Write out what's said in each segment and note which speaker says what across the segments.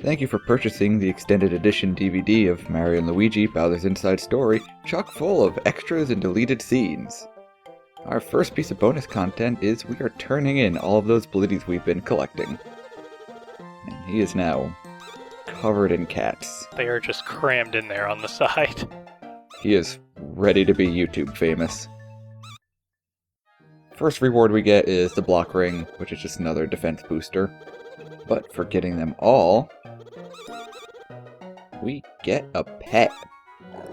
Speaker 1: Thank you for purchasing the extended edition DVD of Mario & Luigi Bowser's Inside Story, chock full of extras and deleted scenes. Our first piece of bonus content is we are turning in all of those blitties we've been collecting. And he is now covered in cats.
Speaker 2: They are just crammed in there on the side.
Speaker 1: He is ready to be YouTube famous. First reward we get is the block ring, which is just another defense booster. But for getting them all, we get a pet.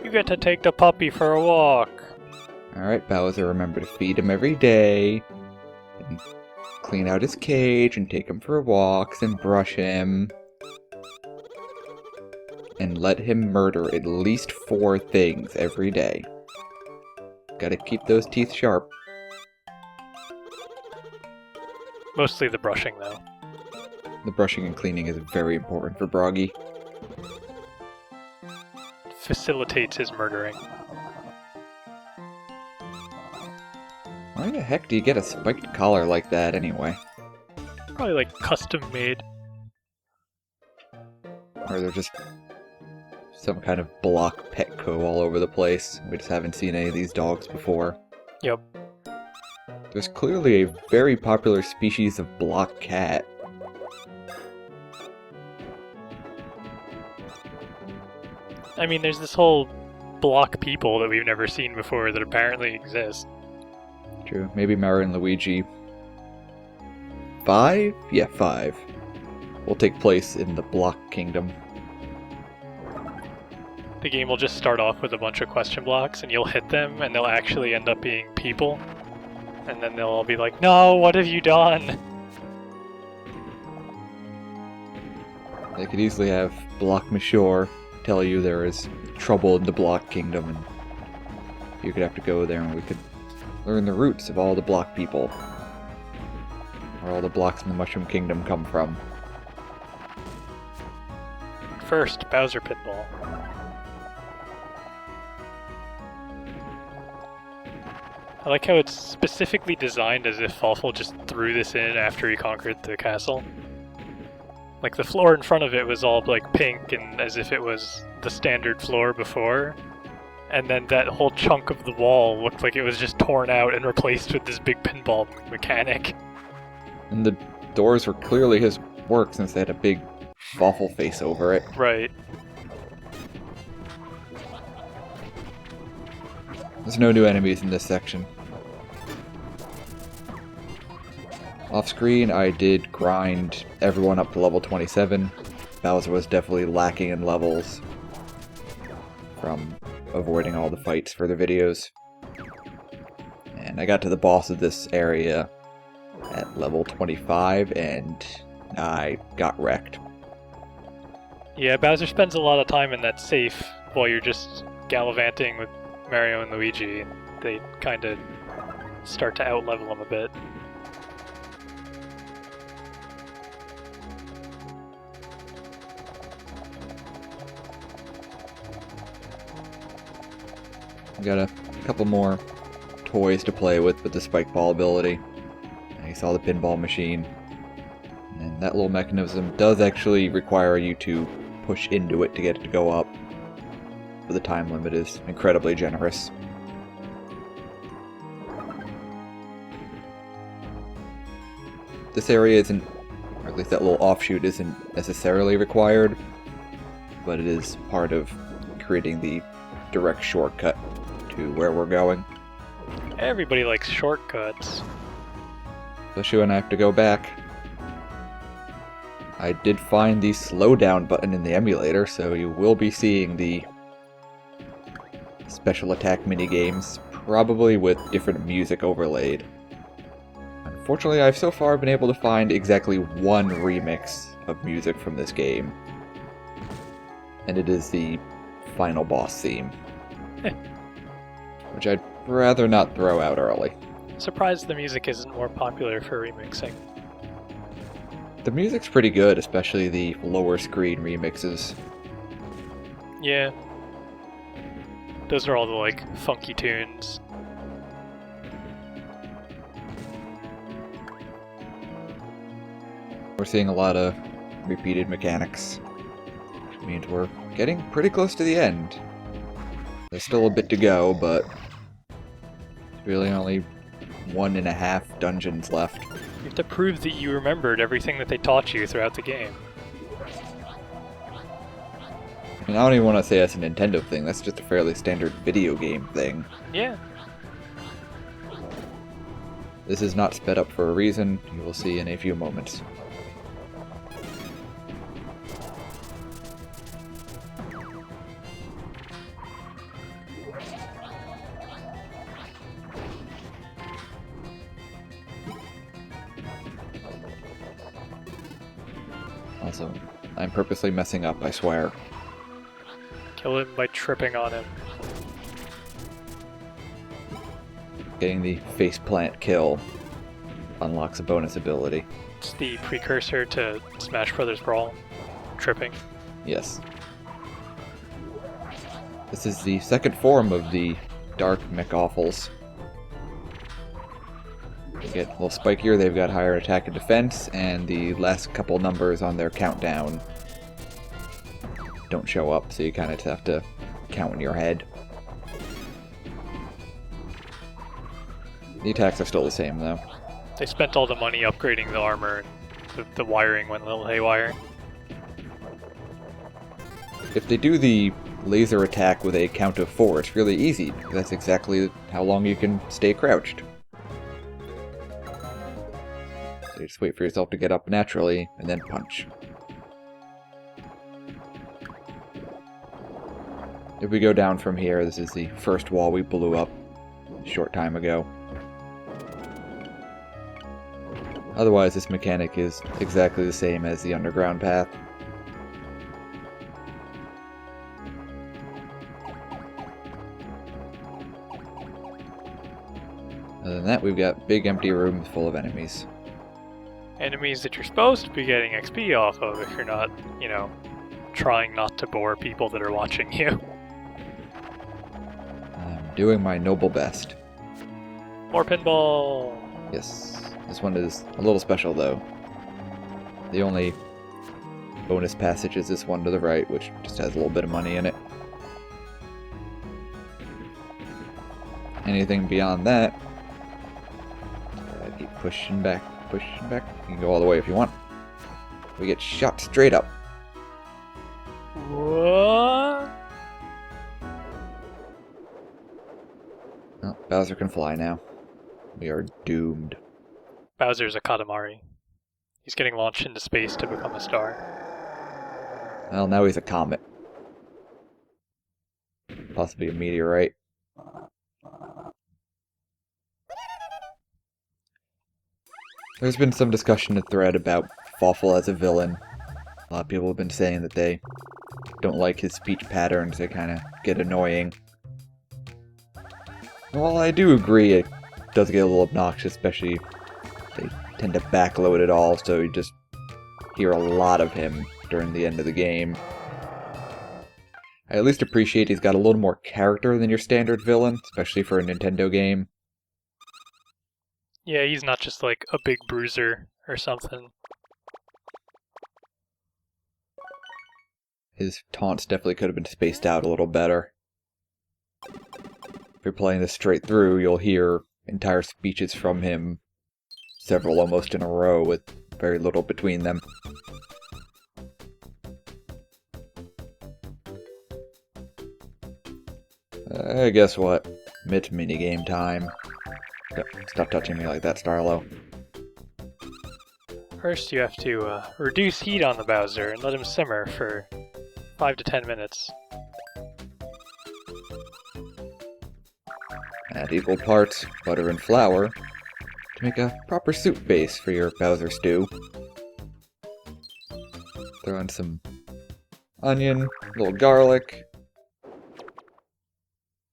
Speaker 2: You get to take the puppy for a walk.
Speaker 1: Alright, Bowser, remember to feed him every day, and clean out his cage, and take him for walks, and brush him. And let him murder at least 4 things every day. Gotta keep those teeth sharp.
Speaker 2: Mostly the brushing, though.
Speaker 1: The brushing and cleaning is very important for Broggy.
Speaker 2: Facilitates his murdering.
Speaker 1: Why the heck do you get a spiked collar like that anyway?
Speaker 2: Probably like custom made.
Speaker 1: Or they're just some kind of block Petco all over the place. We just haven't seen any of these dogs before.
Speaker 2: Yep.
Speaker 1: There's clearly a very popular species of block cat.
Speaker 2: I mean, there's this whole block people that we've never seen before that apparently exist.
Speaker 1: True. Maybe Mario and Luigi 5? Yeah, 5. Will take place in the Block Kingdom.
Speaker 2: The game will just start off with a bunch of question blocks, and you'll hit them, and they'll actually end up being people. And then they'll all be like, "No, what have you done?"
Speaker 1: They could easily have Block Mashore tell you there is trouble in the Block Kingdom, and you could have to go there, and we could learn the roots of all the block people. Where all the blocks in the Mushroom Kingdom come from.
Speaker 2: First, Bowser Pinball. I like how it's specifically designed as if Fawful just threw this in after he conquered the castle. Like, the floor in front of it was all, like, pink, and as if it was the standard floor before. And then that whole chunk of the wall looked like it was just torn out and replaced with this big pinball mechanic.
Speaker 1: And the doors were clearly his work since they had a big Fawful face over it.
Speaker 2: Right.
Speaker 1: There's no new enemies in this section. Off screen, I did grind everyone up to level 27. Bowser was definitely lacking in levels from avoiding all the fights for the videos. And I got to the boss of this area at level 25, and I got wrecked.
Speaker 2: Yeah, Bowser spends a lot of time in that safe while you're just gallivanting with Mario and Luigi. They kind of start to out-level him a bit.
Speaker 1: Got a couple more toys to play with the spike ball ability. And you saw the pinball machine. And that little mechanism does actually require you to push into it to get it to go up. But the time limit is incredibly generous. This area isn't, or at least that little offshoot isn't necessarily required, but it is part of creating the direct shortcut to where we're going.
Speaker 2: Everybody likes shortcuts.
Speaker 1: Especially when I have to go back. I did find the slowdown button in the emulator, so you will be seeing the special attack minigames, probably with different music overlaid. Unfortunately, I've so far been able to find exactly one remix of music from this game. And it is the final boss theme. Which I'd rather not throw out early.
Speaker 2: Surprised the music isn't more popular for remixing.
Speaker 1: The music's pretty good, especially the lower screen remixes.
Speaker 2: Yeah. Those are all the, like, funky tunes.
Speaker 1: We're seeing a lot of repeated mechanics. Means we're getting pretty close to the end. There's still a bit to go, but there's really only 1.5 dungeons left.
Speaker 2: You have to prove that you remembered everything that they taught you throughout the game.
Speaker 1: I mean, I don't even want to say that's a Nintendo thing, that's just a fairly standard video game thing.
Speaker 2: Yeah.
Speaker 1: This is not sped up for a reason, you will see in a few moments. Also, I'm purposely messing up, I swear.
Speaker 2: Kill him by tripping on him.
Speaker 1: Getting the faceplant kill unlocks a bonus ability.
Speaker 2: It's the precursor to Smash Brothers Brawl. Tripping.
Speaker 1: Yes. This is the second form of the Dark McAwfuls. They get a little spikier, they've got higher attack and defense, and the last couple numbers on their countdown don't show up, so you kind of have to count in your head. The attacks are still the same, though.
Speaker 2: They spent all the money upgrading the armor, and the wiring went a little haywire.
Speaker 1: If they do the laser attack with a count of 4, it's really easy, because that's exactly how long you can stay crouched. So you just wait for yourself to get up naturally, and then punch. If we go down from here, this is the first wall we blew up a short time ago. Otherwise, this mechanic is exactly the same as the underground path. Other than that, we've got big empty rooms full of enemies.
Speaker 2: Enemies that you're supposed to be getting XP off of if you're not, you know, trying not to bore people that are watching you.
Speaker 1: I'm doing my noble best.
Speaker 2: More pinball!
Speaker 1: Yes. This one is a little special, though. The only bonus passage is this one to the right, which just has a little bit of money in it. Anything beyond that, keep pushing back, pushing back. You can go all the way if you want. We get shot straight up.
Speaker 2: What?
Speaker 1: Oh, Bowser can fly now. We are doomed.
Speaker 2: Bowser's a Katamari. He's getting launched into space to become a star.
Speaker 1: Well, now he's a comet. Possibly a meteorite. There's been some discussion in the thread about Fawful as a villain. A lot of people have been saying that they don't like his speech patterns, they kind of get annoying. While I do agree it does get a little obnoxious, especially they tend to backload it all, so you just hear a lot of him during the end of the game. I at least appreciate he's got a little more character than your standard villain, especially for a Nintendo game.
Speaker 2: Yeah, he's not just like a big bruiser or something.
Speaker 1: His taunts definitely could have been spaced out a little better. If you're playing this straight through, you'll hear entire speeches from him, several almost in a row with very little between them. Guess what? It's minigame time. Stop touching me like that, Starlo.
Speaker 2: First you have to reduce heat on the Bowser and let him simmer for 5 to 10 minutes.
Speaker 1: Add equal parts butter and flour to make a proper soup base for your Bowser stew. Throw in some onion, a little garlic.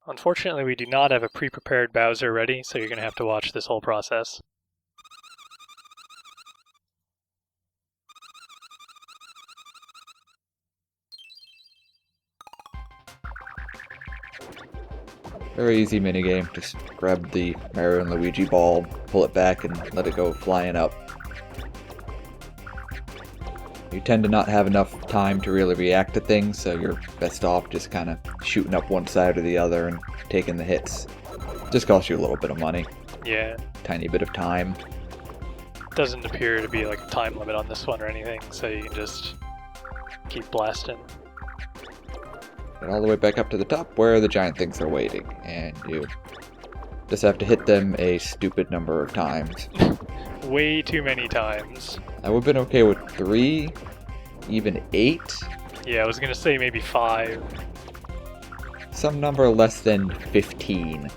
Speaker 2: Unfortunately, we do not have a pre-prepared Bowser ready, so you're going to have to watch this whole process.
Speaker 1: Very easy minigame. Just grab the Mario and Luigi ball, pull it back, and let it go flying up. You You tend to not have enough time to really react to things, so you're best off just kind of shooting up one side or the other and taking the hits. Just costs you a little bit of money.
Speaker 2: Yeah.
Speaker 1: Tiny bit of time.
Speaker 2: Doesn't appear to be like a time limit on this one or anything, so you can just keep blasting.
Speaker 1: Get all the way back up to the top where the giant things are waiting, and you just have to hit them a stupid number of times.
Speaker 2: Way too many times.
Speaker 1: I would have been okay with 3, even 8.
Speaker 2: Yeah, I was gonna say maybe 5.
Speaker 1: Some number less than 15.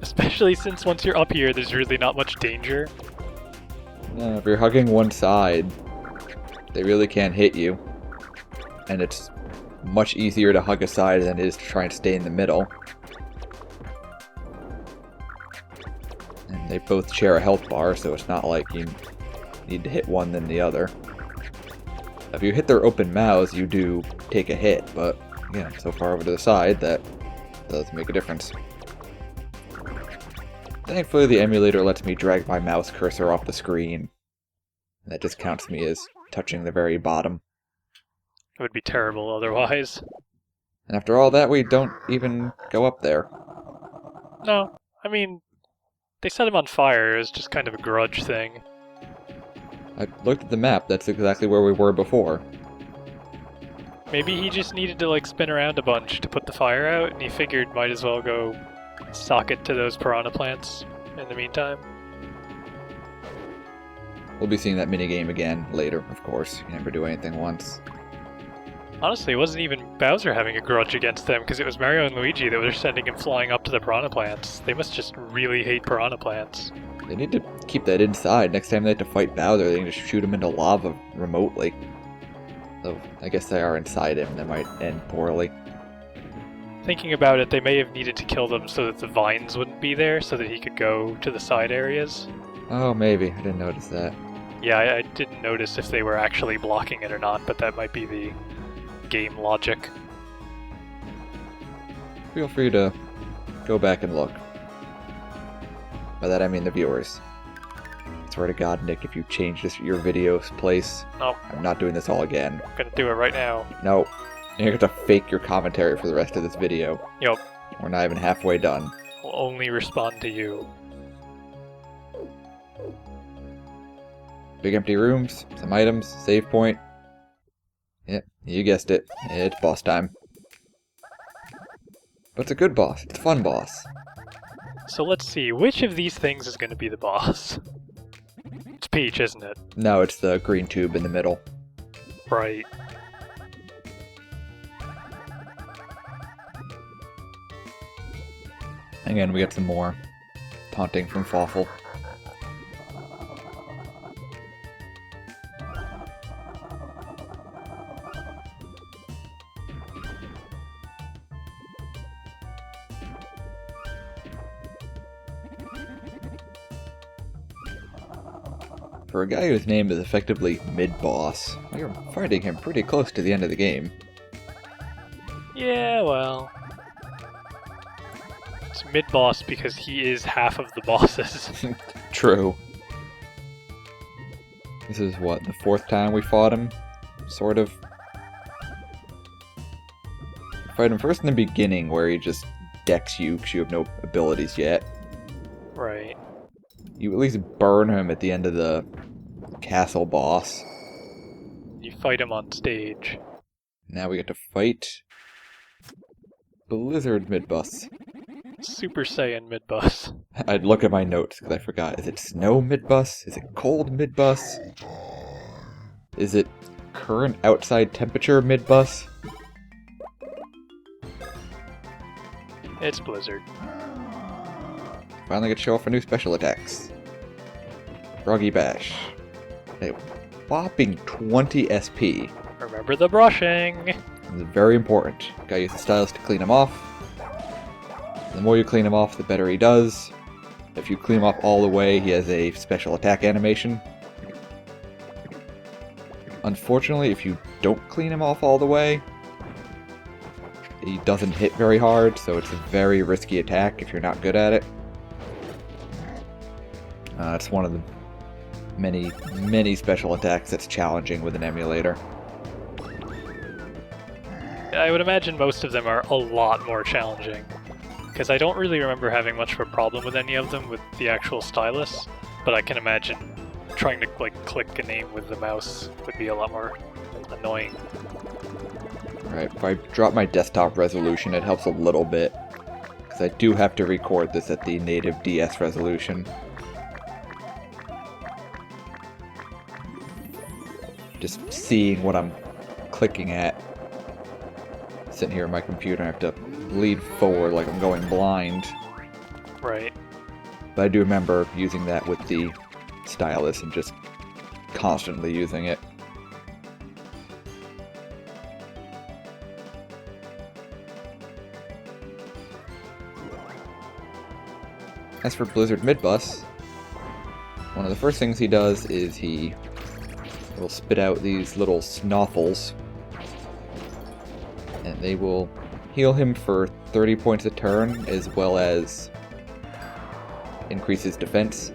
Speaker 2: Especially since once you're up here, there's really not much danger.
Speaker 1: If you're hugging one side, they really can't hit you. And it's much easier to hug a side than it is to try and stay in the middle. And they both share a health bar, so it's not like you need to hit one then the other. If you hit their open mouths, you do take a hit, but yeah, so far over to the side, that does make a difference. Thankfully, the emulator lets me drag my mouse cursor off the screen. That just counts me as touching the very bottom.
Speaker 2: It would be terrible otherwise.
Speaker 1: And after all that, we don't even go up there.
Speaker 2: No, I mean, they set him on fire. It was just kind of a grudge thing.
Speaker 1: I looked at the map, that's exactly where we were before.
Speaker 2: Maybe he just needed to like spin around a bunch to put the fire out, and he figured might as well go sock it to those piranha plants in the meantime.
Speaker 1: We'll be seeing that minigame again later, of course. You never do anything once.
Speaker 2: Honestly, it wasn't even Bowser having a grudge against them, because it was Mario and Luigi that were sending him flying up to the piranha plants. They must just really hate piranha plants.
Speaker 1: They need to keep that inside. Next time they have to fight Bowser, they can just shoot him into lava remotely. So, I guess they are inside him. That might end poorly.
Speaker 2: Thinking about it, they may have needed to kill them so that the vines wouldn't be there, so that he could go to the side areas.
Speaker 1: Oh, maybe. I didn't notice that.
Speaker 2: Yeah, I didn't notice if they were actually blocking it or not, but that might be the game logic.
Speaker 1: Feel free to go back and look. By that I mean the viewers. I swear to God, Nick, if you change your video's place,
Speaker 2: Nope.
Speaker 1: I'm not doing this all again.
Speaker 2: I'm gonna do it right now.
Speaker 1: No. You're going to have to fake your commentary for the rest of this video.
Speaker 2: Yup.
Speaker 1: We're not even halfway done.
Speaker 2: I'll only respond to you.
Speaker 1: Big empty rooms, some items, save point. Yep, you guessed it. It's boss time. But it's a good boss. It's a fun boss.
Speaker 2: So let's see, which of these things is gonna be the boss? It's Peach, isn't it?
Speaker 1: No, it's the green tube in the middle.
Speaker 2: Right.
Speaker 1: Again, we get some more taunting from Fawful. For a guy whose name is effectively Midbus, you're fighting him pretty close to the end of the game.
Speaker 2: Yeah, well... It's mid-boss because he is half of the bosses.
Speaker 1: True. This is what, the 4th time we fought him? Sort of. You fight him first in the beginning where he just decks you because you have no abilities yet.
Speaker 2: Right.
Speaker 1: You at least burn him at the end of the castle boss.
Speaker 2: You fight him on stage.
Speaker 1: Now we get to fight Blizzard Midbus.
Speaker 2: Super Saiyan Midbus.
Speaker 1: I'd look at my notes because I forgot. Is it snow Midbus? Is it cold Midbus? Is it current outside temperature Midbus?
Speaker 2: It's Blizzard.
Speaker 1: Finally get to show off our new special attacks. Froggy Bash. A whopping 20 SP.
Speaker 2: Remember the brushing!
Speaker 1: This is very important. Gotta use the stylus to clean him off. The more you clean him off, the better he does. If you clean him off all the way, he has a special attack animation. Unfortunately, if you don't clean him off all the way, he doesn't hit very hard, so it's a very risky attack if you're not good at it. It's one of the many special attacks that's challenging with an emulator.
Speaker 2: I would imagine most of them are a lot more challenging, because I don't really remember having much of a problem with any of them with the actual stylus, but I can imagine trying to like click a name with the mouse would be a lot more annoying.
Speaker 1: Alright, if I drop my desktop resolution, it helps a little bit, because I do have to record this at the native DS resolution. Just seeing what I'm clicking at. Sitting here on my computer, I have to lead forward like I'm going blind.
Speaker 2: Right.
Speaker 1: But I do remember using that with the stylus and just constantly using it. As for Blizzard Midbus, one of the first things he does is he will spit out these little snoffles, and they will heal him for 30 points a turn, as well as increase his defense.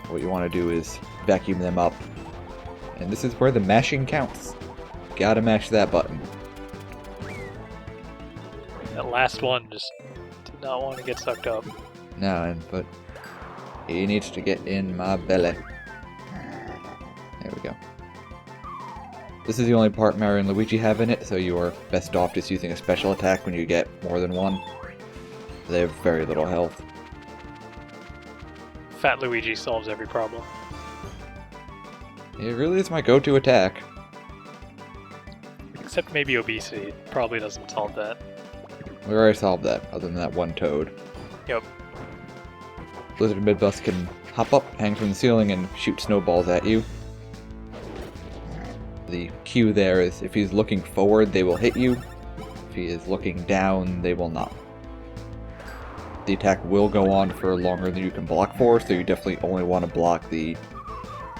Speaker 1: What you want to do is vacuum them up, and this is where the mashing counts. Gotta mash that button.
Speaker 2: That last one just did not want to get sucked up.
Speaker 1: No, but he needs to get in my belly. There we go. This is the only part Mario and Luigi have in it, so you are best off just using a special attack when you get more than one. They have very little health.
Speaker 2: Fat Luigi solves every problem.
Speaker 1: It really is my go-to attack.
Speaker 2: Except maybe obesity. It probably doesn't solve that.
Speaker 1: We already solved that, other than that one toad.
Speaker 2: Yep.
Speaker 1: Blizzard Midbus can hop up, hang from the ceiling, and shoot snowballs at you. The cue there is if he's looking forward, they will hit you. If he is looking down, they will not. The attack will go on for longer than you can block for, so you definitely only want to block the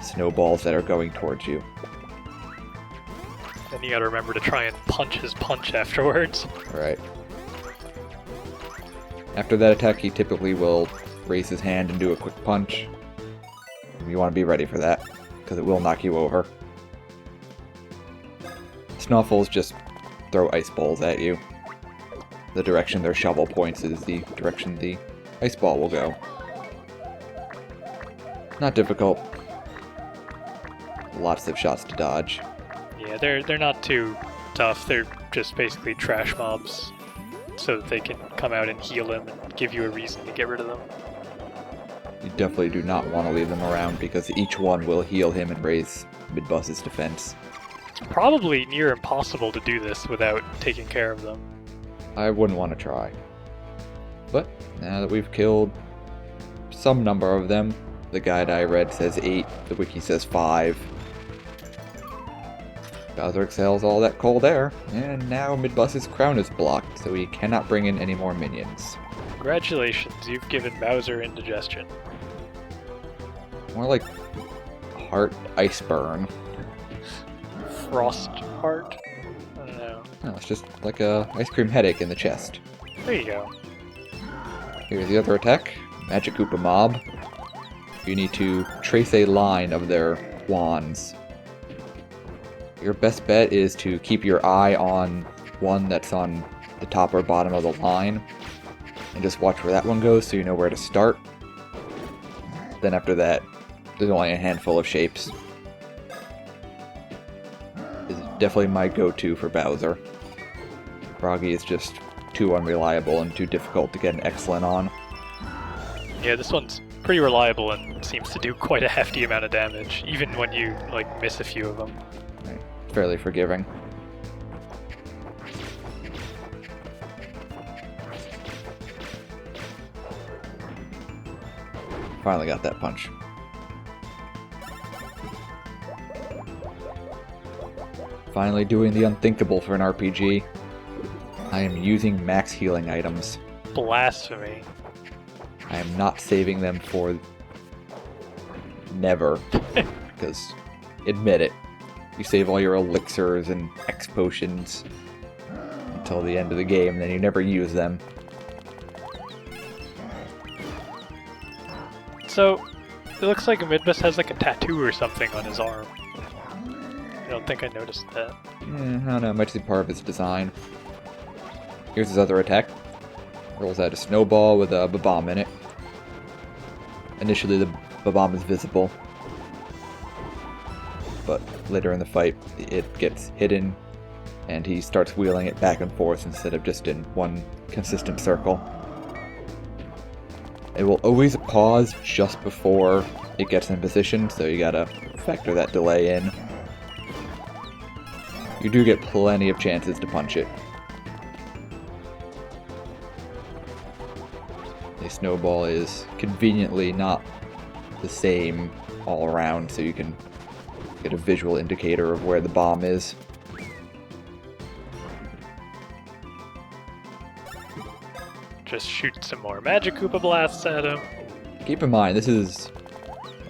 Speaker 1: snowballs that are going towards you.
Speaker 2: Then you gotta remember to try and punch his punch afterwards.
Speaker 1: Right. After that attack, he typically will raise his hand and do a quick punch. You want to be ready for that, because it will knock you over. Snuffles just throw ice balls at you. The direction their shovel points is the direction the ice ball will go. Not difficult. Lots of shots to dodge.
Speaker 2: Yeah, they're not too tough. They're just basically trash mobs, so that they can come out and heal him and give you a reason to get rid of them.
Speaker 1: You definitely do not want to leave them around, because each one will heal him and raise Midbus's defense.
Speaker 2: It's probably near impossible to do this without taking care of them.
Speaker 1: I wouldn't want to try. But now that we've killed some number of them, the guide I read says 8, the wiki says 5. Bowser exhales all that cold air, and now Midbus's crown is blocked, so he cannot bring in any more minions.
Speaker 2: Congratulations, you've given Bowser indigestion.
Speaker 1: More like heart ice burn.
Speaker 2: Frost heart? I don't know.
Speaker 1: No, it's just like a ice cream headache in the chest.
Speaker 2: There you go.
Speaker 1: Here's the other attack, Magic Koopa Mob. You need to trace a line of their wands. Your best bet is to keep your eye on one that's on the top or bottom of the line, and just watch where that one goes so you know where to start. Then after that, there's only a handful of shapes. This is definitely my go-to for Bowser. Froggy is just too unreliable and too difficult to get an excellent on.
Speaker 2: Yeah, this one's pretty reliable and seems to do quite a hefty amount of damage, even when you, like, miss a few of them.
Speaker 1: Right. Fairly forgiving. Finally got that punch. Finally doing the unthinkable for an RPG. I am using max healing items.
Speaker 2: Blasphemy.
Speaker 1: I am not saving them for never. Because, admit it, you save all your elixirs and X potions until the end of the game, then you never use them.
Speaker 2: So, it looks like Midbus has like a tattoo or something on his arm. I don't think I noticed that.
Speaker 1: I don't know, it might just be part of his design. Here's his other attack. Rolls out a snowball with a bomb in it. Initially, the bomb is visible, but later in the fight, it gets hidden, and he starts wheeling it back and forth instead of just in one consistent circle. It will always pause just before it gets in position, so you gotta factor that delay in. You do get plenty of chances to punch it. The snowball is conveniently not the same all around, so you can get a visual indicator of where the bomb is.
Speaker 2: Just shoot some more Magic Koopa blasts at him.
Speaker 1: Keep in mind, this is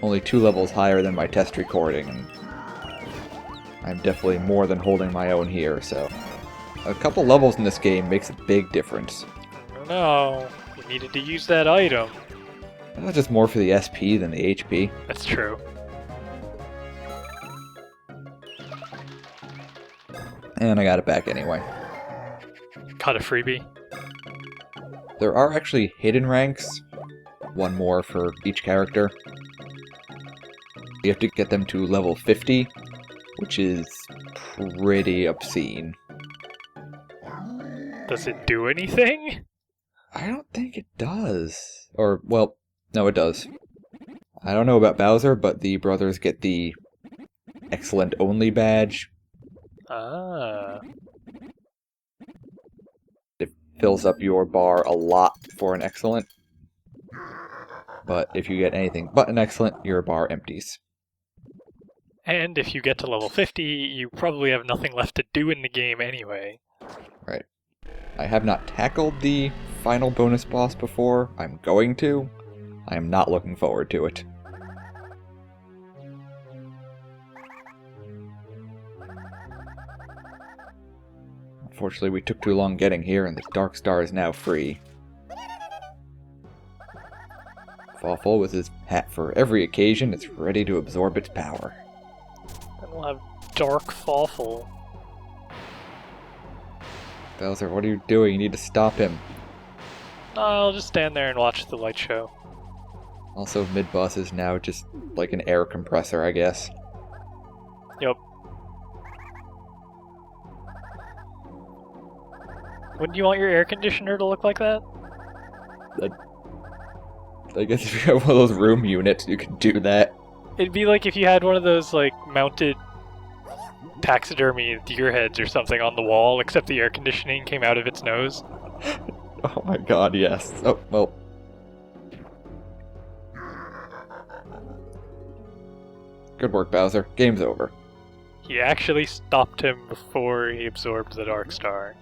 Speaker 1: only 2 levels higher than my test recording, and I'm definitely more than holding my own here, so a couple levels in this game makes a big difference.
Speaker 2: I don't know. You needed to use that item.
Speaker 1: That was just more for the SP than the HP.
Speaker 2: That's true.
Speaker 1: And I got it back anyway.
Speaker 2: Got a freebie.
Speaker 1: There are actually hidden ranks, one more for each character. You have to get them to level 50, which is pretty obscene.
Speaker 2: Does it do anything?
Speaker 1: I don't think it does. Or, well, no, it does. I don't know about Bowser, but the brothers get the Excellent Only badge.
Speaker 2: Ah.
Speaker 1: It fills up your bar a lot for an Excellent. But if you get anything but an Excellent, your bar empties.
Speaker 2: And if you get to level 50, you probably have nothing left to do in the game anyway.
Speaker 1: Right. I have not tackled the final bonus boss before. I'm going to. I am not looking forward to it. Unfortunately, we took too long getting here, and the Dark Star is now free. Fawful, with his hat for every occasion, is ready to absorb its power.
Speaker 2: And we'll have Dark Fawful.
Speaker 1: Bowser, what are you doing? You need to stop him.
Speaker 2: I'll just stand there and watch the light show.
Speaker 1: Also, Midbus is now just like an air compressor, I guess.
Speaker 2: Yep. Wouldn't you want your air conditioner to look like that?
Speaker 1: I guess if you have one of those room units, you can do that.
Speaker 2: It'd be like if you had one of those, like, mounted taxidermy deer heads or something on the wall, except the air conditioning came out of its nose.
Speaker 1: Oh my god, yes. Oh, well. Good work, Bowser. Game's over.
Speaker 2: He actually stopped him before he absorbed the Dark Star.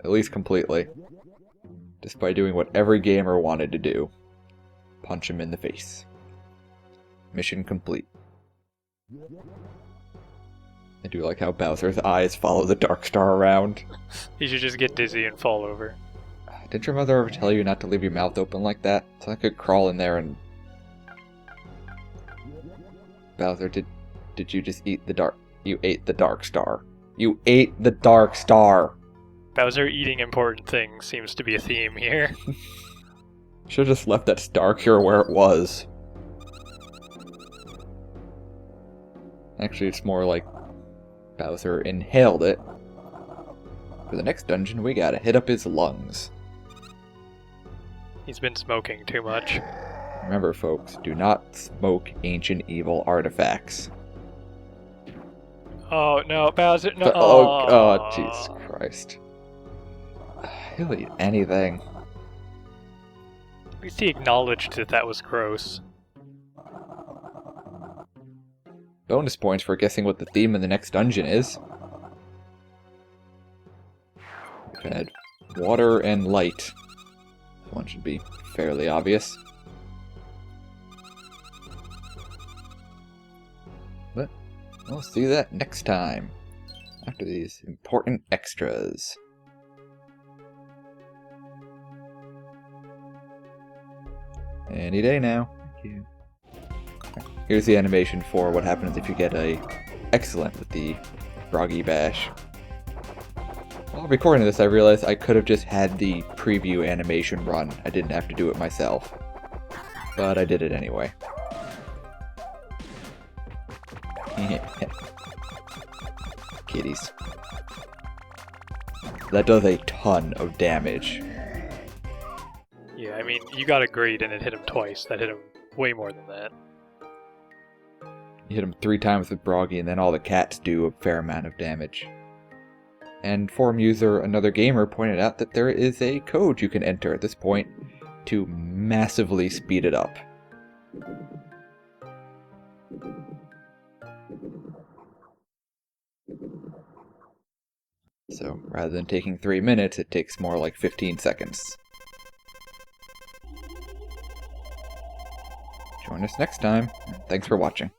Speaker 1: At least completely. Just by doing what every gamer wanted to do. Punch him in the face. Mission complete. I do like how Bowser's eyes follow the Dark Star around.
Speaker 2: He should just get dizzy and fall over.
Speaker 1: Didn't your mother ever tell you not to leave your mouth open like that? So I could crawl in there and... Bowser, did you just eat the dark... You ate the Dark Star. You ate the Dark Star!
Speaker 2: Bowser eating important things seems to be a theme here.
Speaker 1: Should've just left that Star Cure where it was. Actually, it's more like Bowser inhaled it. For the next dungeon, we gotta hit up his lungs.
Speaker 2: He's been smoking too much.
Speaker 1: Remember, folks, do not smoke ancient evil artifacts.
Speaker 2: Oh, no, Bowser, no.
Speaker 1: Oh, Jesus Christ. He'll eat anything.
Speaker 2: At least he acknowledged that that was gross.
Speaker 1: Bonus points for guessing what the theme of the next dungeon is. We've had water and light. One should be fairly obvious. But we'll see that next time, after these important extras. Any day now. you. Here's the animation for what happens if you get a excellent with the Froggy Bash. While recording this, I realized I could have just had the preview animation run. I didn't have to do it myself. But I did it anyway. Kitties. That does a ton of damage.
Speaker 2: Yeah, I mean, you got a grade and it hit him twice. That hit him way more than that.
Speaker 1: You hit him 3 times with Broggy, and then all the cats do a fair amount of damage. And forum user Another Gamer pointed out that there is a code you can enter at this point to massively speed it up. So rather than taking 3 minutes, it takes more like 15 seconds. Join us next time, and thanks for watching.